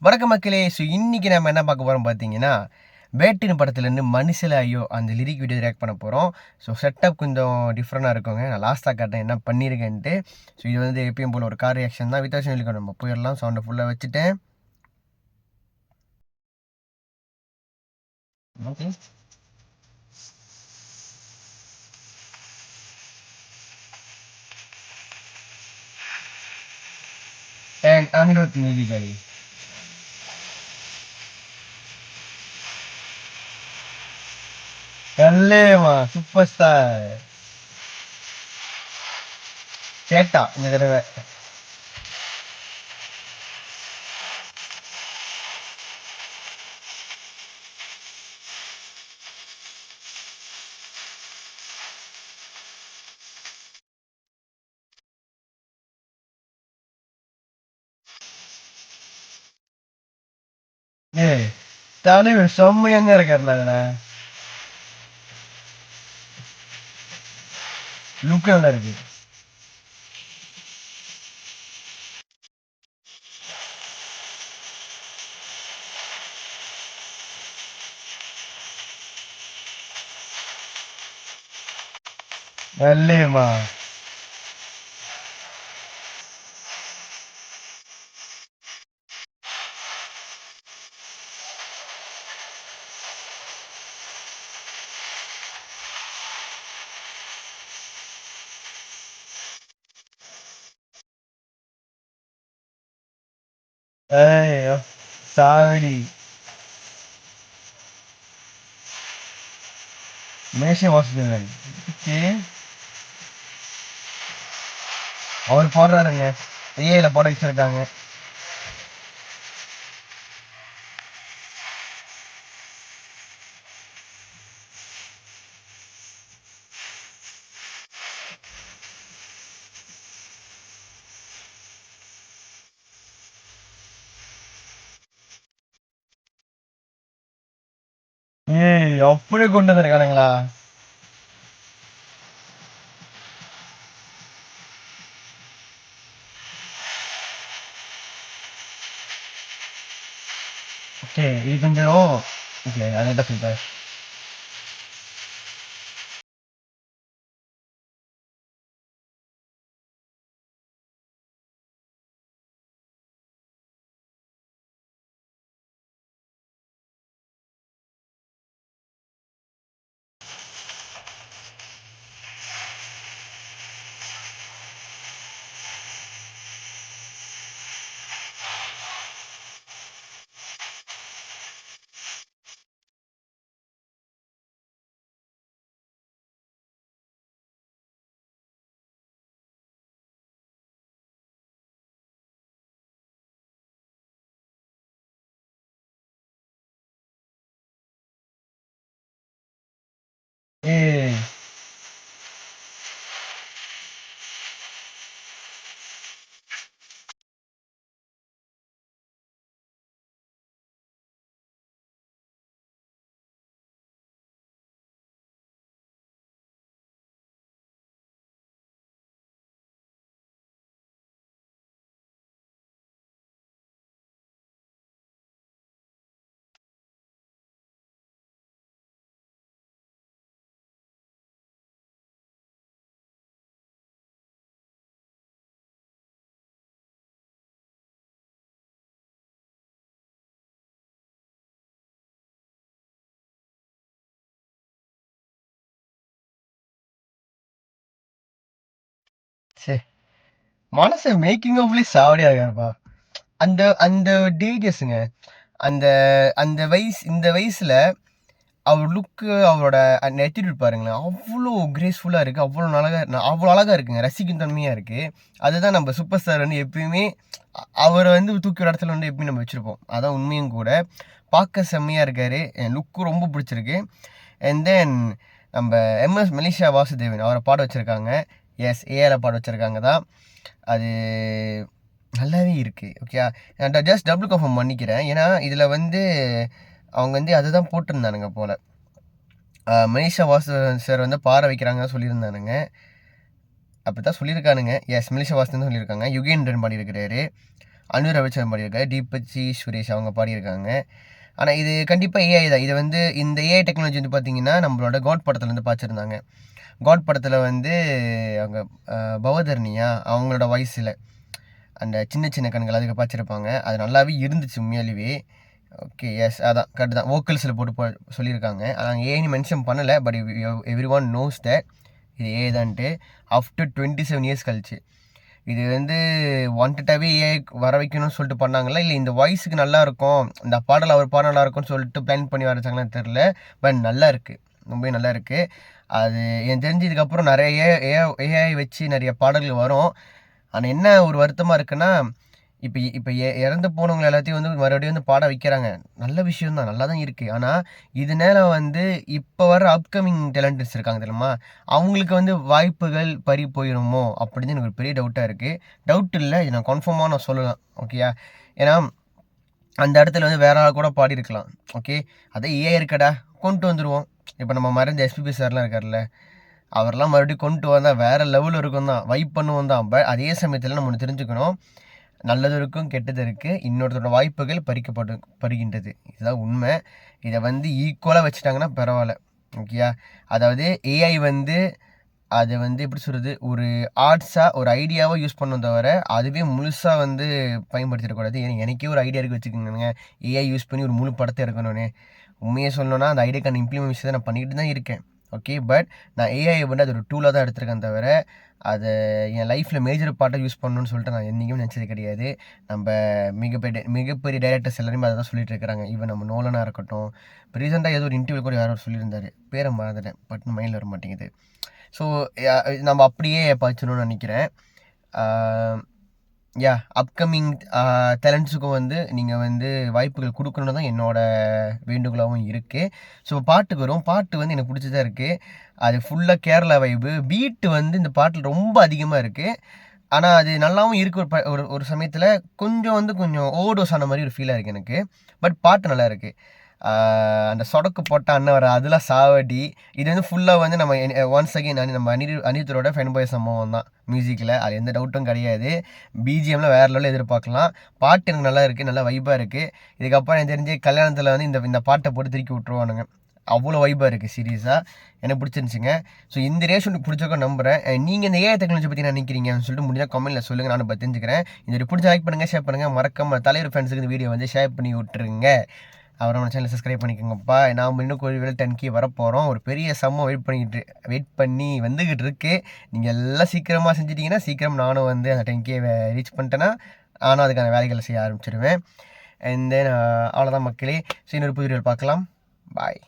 வணக்கம் மக்களே. ஸோ இன்றைக்கி நம்ம என்ன பார்க்க போகிறோம் பார்த்தீங்கன்னா, வேட்டின் படத்துலேருந்து மனுஷில ஐயோ அந்த லிரிக் வீடியோ ரியாக்ட் பண்ண போகிறோம். ஸோ செட்டப் கொஞ்சம் டிஃப்ரெண்ட்டாக இருக்குங்க. நான் லாஸ்ட்டாக காட்டேன் என்ன பண்ணியிருக்கேன்ட்டு. ஸோ இது வந்து எப்பயும் போல் ஒரு கார் ரியாக்ஷன் தான். வித் சொல்லி நம்ம போயிடலாம். சவுண்டை ஃபுல்லாக வச்சுட்டேன். ஓகே. அனிருத் மியூசிக்கலி கல்லேமா சூப்பர் ஸ்டார் கேட்டா இந்த தடவை. ஏய் தலைவர் செம்மையாங்க இருக்காருல. லுக் நல்லா இருக்கு. கல்லேமா ஐயோ சாவடி. மேஷ வாசுதேவன் அவர் போடுறாருங்க. ஏல போட வச்சிருக்காங்க. ஏய் அப்படியே கொண்டு வந்திருக்கானுங்களா? ஓகே இது கொஞ்சம் ஓகே அது என்ன சொல்றேன். ஏய் சே மனசு மேக்கிங் ஆஃப்லயே சாவடியா இருக்காருப்பா. அந்த அந்த டேஜஸ்ங்க அந்த அந்த வயசு இந்த வயசுல அவர் லுக்கு அவரோட அந்த ஆட்டிடியூட் பாருங்களேன், அவ்வளோ கிரேஸ்ஃபுல்லாக இருக்குது. அவ்வளோ அழகாக இருக்குங்க. ரசிக்கும் தன்மையாக இருக்குது. அதுதான் நம்ம சூப்பர் ஸ்டார் வந்து எப்பயுமே அவரை வந்து தூக்கி ஒரு இடத்துல வந்து எப்பயும் நம்ம வச்சுருப்போம். அதான் உண்மையும் கூட. பார்க்க செம்மையாக இருக்கார். என் லுக்கும் ரொம்ப பிடிச்சிருக்கு. அண்ட் தென் நம்ம எம்எஸ் மெலிஷா வாசுதேவன் அவரை பாட வச்சுருக்காங்க. எஸ் ஏஆரை பாட வச்சுருக்காங்க தான். அது நல்லாவே இருக்குது. ஓகே நான் ஜஸ்ட் டபுள் கன்ஃபார்ம் பண்ணிக்கிறேன். ஏன்னா இதில் வந்து அவங்க வந்து அதை தான் போட்டிருந்தானுங்க போல். மனிஷா வாசுதேவன் சார் வந்து பாட வைக்கிறாங்க சொல்லியிருந்தானுங்க. அப்படி தான் சொல்லியிருக்கானுங்க. எஸ் மெலிஷா வாசுதேவன் சொல்லியிருக்காங்க. யுகேந்திரன் பாடியிருக்கிறாரு. அனிருத் ரவிச்சந்திரன் பாடியிருக்காரு, தீபச்சி சுரேஷ் அவங்க பாடியிருக்காங்க. ஆனால் இது கண்டிப்பாக ஏஐ தான். இது வந்து இந்த ஏஐ டெக்னாலஜி வந்து பார்த்தீங்கன்னா நம்மளோட காட் படத்தில் வந்து பார்த்துருந்தாங்க. காட் படத்தில் வந்து அவங்க பவதர்னியா அவங்களோட வாய்ஸில் அந்த சின்ன சின்ன கண்கள் அதுக்கு பார்த்துருப்பாங்க. அது நல்லாவே இருந்துச்சு உண்மையாலேயே. ஓகே, எஸ், அதான் கரெக்டு தான். வோக்கல்ஸில் போட்டு சொல்லியிருக்காங்க. ஆனால் ஏஐன்னு மென்ஷன் பண்ணலை. But every one knows that இது ஏஐ தான்ட்டு. ஆஃப்டர் 27 இயர்ஸ் கழிச்சு இது வந்து வாண்டடாகவே ஏஐ வர வைக்கணும்னு சொல்லிட்டு பண்ணாங்களா, இல்லை இந்த வாய்ஸுக்கு நல்லா இருக்கும், இந்த பாடல் அவர் பாடம் நல்லா இருக்கும்னு சொல்லிட்டு பிளான் பண்ணி வரைச்சாங்களான்னு தெரில. பட் நல்லா இருக்குது, ரொம்பவே நல்லா இருக்குது. அது எனக்கு தெரிஞ்சதுக்கப்புறம் நிறைய ஏஐ வச்சு நிறைய பாடல்கள் வரும். ஆனால் என்ன ஒரு வருத்தமாக இருக்குன்னா, இப்போ இறந்து போனவங்க எல்லாத்தையும் வந்து மறுபடியும் வந்து பாட வைக்கிறாங்க. நல்ல விஷயம் தான், நல்லா தான் இருக்குது. ஆனால் இதனால வந்து இப்போ வர அப்கமிங் டேலண்டர்ஸ் இருக்காங்க தெரியுமா, அவங்களுக்கு வந்து வாய்ப்புகள் பறி போயிடுமோ அப்படின்னு எனக்கு ஒரு பெரிய டவுட்டாக இருக்குது. டவுட் இல்லை, இது நான் கன்ஃபார்மாக நான் சொல்லலாம். ஓகேயா, ஏன்னா அந்த இடத்துல வந்து வேற ஆள் கூட பாடியிருக்கலாம். ஓகே, அதே ஏஐ இருக்கடா கொண்டு வந்துடுவோம். இப்போ நம்ம மறைஞ்ச எஸ்பிபி சார்லாம் இருக்கார்ல, அவரெல்லாம் மறுபடியும் கொண்டு வந்தால் வேறு லெவலில் இருக்கும் தான், வைப் பண்ணுவோம் தான். பட் அதே சமயத்தில் நம்ம ஒன்று தெரிஞ்சுக்கணும், நல்லது இருக்கும் கெட்டது இருக்குது. இன்னொருத்தரோட வாய்ப்புகள் பறிக்கின்றது. இதுதான் உண்மை. இதை வந்து ஈக்குவலாக வச்சுட்டாங்கன்னா பரவாயில்ல. ஓகேயா, அதாவது ஏஐ வந்து அதை வந்து எப்படி சொல்கிறது, ஒரு ஆர்ட்ஸாக ஒரு ஐடியாவாக யூஸ் பண்ணணும் தவிர அதுவே முழுசாக வந்து பயன்படுத்திடக்கூடாது. எனக்கே ஒரு ஐடியா இருக்குது வச்சுக்கோங்க, ஏஐ யூஸ் பண்ணி ஒரு முழு படத்தை எடுக்கணும்னு. உண்மையை சொல்லணும்னா அந்த ஐடியாக்கான இம்ப்ளிமெண்டேஷன் நான் பண்ணிக்கிட்டு தான் இருக்கேன். ஓகே, பட் நான் ஏஐ வந்து அது ஒரு டூலாக தான் எடுத்திருக்கேன் தவிர அதை என் லைஃப்பில் மேஜர் பார்ட்டாக யூஸ் பண்ணணும்னு சொல்லிட்டு நான் என்றைக்குமே நினச்சது கிடையாது. நம்ம மிகப்பெரிய டைரக்டர்ஸ் எல்லாருமே அதை தான் சொல்லிட்டு இருக்கிறாங்க. ஈவன் நம்ம நோலனாக இருக்கட்டும். இப்போ ரீசெண்டாக ஏதோ ஒரு இன்டர்வியூ கூட யாரோ சொல்லியிருந்தார், பேரை மறந்துட்டேன், பட் மைண்டில் வர மாட்டேங்குது. ஸோ நம்ம அப்படியே படிச்சிடணும்னு நினைக்கிறேன். அப்கமிங் டேலண்ட்ஸுக்கும் வந்து நீங்கள் வந்து வாய்ப்புகள் கொடுக்கணுன்னு தான் என்னோடய வேண்டுகோளாகவும் இருக்குது. ஸோ பாட்டுக்கு வரும். பாட்டு வந்து எனக்கு பிடிச்சதா இருக்குது. அது ஃபுல்லாக கேரளா வைப்பு. பீட்டு வந்து இந்த பாட்டில் ரொம்ப அதிகமாக இருக்குது. ஆனால் அது நல்லாவும் இருக்குது. ஒரு சமயத்தில் கொஞ்சம் ஓவர்டோஸ் ஆன மாதிரி ஒரு ஃபீலாக இருக்குது எனக்கு. பட் பாட்டு நல்லா இருக்குது. அந்த சொடக்கு போட்ட அண்ணன் வர அதெல்லாம் சாவடி. இது வந்து ஃபுல்லாக வந்து நம்ம ஒன்ஸ் அகெயின் நம்ம அனிருத்தரோட ஃபேன் பாய் சம்பவம் தான் மியூசிக்கில், அது எந்த டவுட்டும் கிடையாது. பிஜிஎம்மில் வேறு லெவலில் எதிர்பார்க்கலாம். பாட்டு எனக்கு நல்லா இருக்குது, நல்லா வைப்பாக இருக்குது. இதுக்கப்புறம் எனக்கு தெரிஞ்சு கல்யாணத்தில் வந்து இந்த பாட்டை போட்டு திருக்கி விட்ருவானுங்க. அவ்வளோ வைப்பாக இருக்குது சீரியஸாக. எனக்கு பிடிச்சிருந்துச்சிங்க. ஸோ இந்த ரேஷன் பிடிச்சக்க நம்புகிறேன். நீங்கள் இந்த ஏஐ டெக்னாலஜி பற்றி நினைக்கிறீங்கன்னு சொல்லிட்டு முடிஞ்சால் கமெண்ட்டில் சொல்லுங்கள், நானும் பார்த்து தெரிஞ்சுக்கிறேன். இந்த பிடிச்ச லைக் பண்ணுங்கள், ஷேர் பண்ணுங்கள், மறக்காம தலைவர் ஃப்ரெண்ட்ஸுக்கு இந்த வீடியோ வந்து ஷேர் பண்ணி விட்டுருங்க. அவரை நம்ம சேனலை சப்ஸ்கிரைப் பண்ணிக்கோங்கப்பா. நாம் இன்னும் கோவில் 10K வரப்போகிறோம். ஒரு பெரிய சம்ம வெயிட் பண்ணி வந்துக்கிட்டு இருக்கு. நீங்கள் எல்லாம் சீக்கிரமாக செஞ்சிட்டிங்கன்னா சீக்கிரம் நானும் வந்து அந்த 10K ரீச் பண்ணிட்டேன்னா நானும் அதுக்கான வேலைகளை செய்ய ஆரம்பிச்சிடுவேன். அண்ட் தென் அவ்வளோதான் மக்களே. ஸோ இன்னொரு புது வீடியோவில் பார்க்கலாம். பாய்.